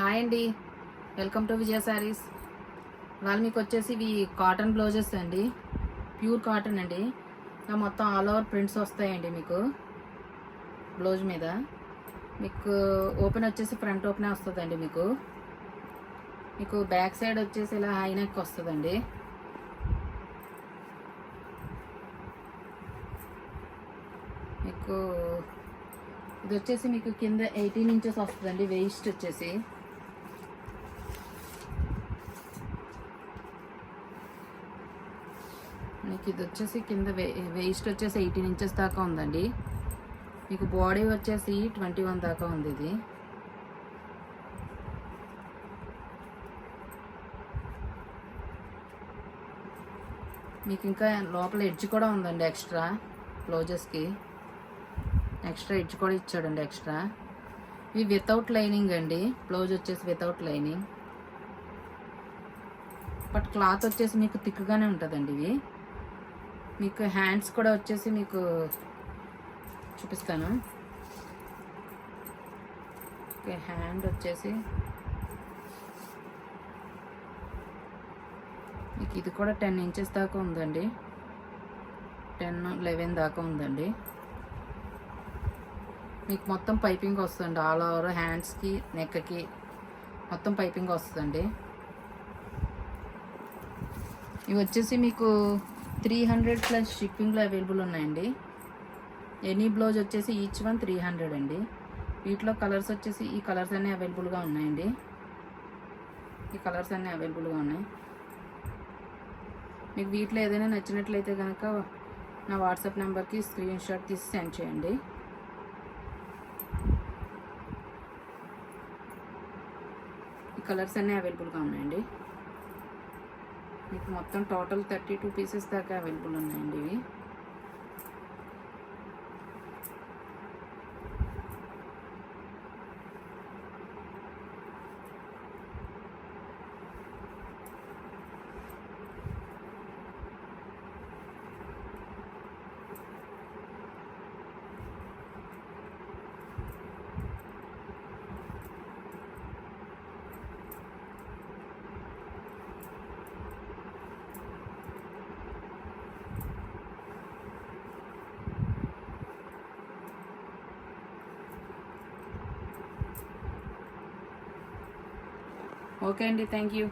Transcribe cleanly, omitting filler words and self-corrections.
Hi అండి, welcome to విజయ శారీస్. ఇవాళ మీకు వచ్చేసి ఇవి కాటన్ బ్లౌజెస్ అండి, ప్యూర్ కాటన్ అండి. ఇలా మొత్తం ఆల్ ఓవర్ ప్రింట్స్ వస్తాయండి మీకు బ్లౌజ్ మీద. మీకు ఓపెన్ వచ్చేసి ఫ్రంట్ ఓపెనే వస్తుందండి. మీకు బ్యాక్ సైడ్ వచ్చేసి ఇలా హై నెక్ వస్తుందండి. మీకు ఇది వచ్చేసి మీకు కింద 18 ఇంచెస్ వస్తుందండి వేస్ట్ వచ్చేసి. మీకు ఇది వచ్చేసి కింద వేస్ట్ వచ్చేసి 18 ఇంచెస్ దాకా ఉందండి. మీకు బాడీ వచ్చేసి 21 దాకా ఉంది. మీకు ఇంకా లోపల ఎడ్జ్ కూడా ఉందండి, ఎక్స్ట్రా బ్లౌజెస్కి ఎక్స్ట్రా ఎడ్జ్ కూడా ఇచ్చాడండి ఎక్స్ట్రా. ఇవి వితౌట్ లైనింగ్ అండి, బ్లౌజ్ వచ్చేసి వితౌట్ లైనింగ్. బట్ క్లాత్ వచ్చేసి మీకు థిక్గానే ఉంటుందండి. ఇవి మీకు హ్యాండ్స్ కూడా వచ్చేసి మీకు చూపిస్తాను. ఓకే, హ్యాండ్ వచ్చేసి మీకు ఇది కూడా 10 ఇంచెస్ దాకా ఉందండి, 10-11 దాకా ఉందండి. మీకు మొత్తం పైపింగ్ వస్తుందండి, ఆల్ ఓవర్ హ్యాండ్స్కి నెక్కి మొత్తం పైపింగ్ వస్తుందండి. ఇవి వచ్చేసి మీకు 300+ షిప్పింగ్లో అవైలబుల్ ఉన్నాయండి. ఎనీ బ్లౌజ్ వచ్చేసి ఈచ్ వన్ 300 అండి. వీటిలో కలర్స్ వచ్చేసి ఈ కలర్స్ అన్నీ అవైలబుల్గా ఉన్నాయండి. ఈ కలర్స్ అన్నీ అవైలబుల్గా ఉన్నాయి. మీకు వీటిలో ఏదైనా నచ్చినట్లయితే కనుక నా వాట్సాప్ నెంబర్కి స్క్రీన్ షాట్ తీసి సెండ్ చేయండి. ఈ కలర్స్ అన్నీ అవైలబుల్గా ఉన్నాయండి. మీకు మొత్తం టోటల్ 32 పీసెస్ దాకా అవైలబుల్ ఉన్నాయండి ఇవి. ఓకే అండి, థ్యాంక్ యూ.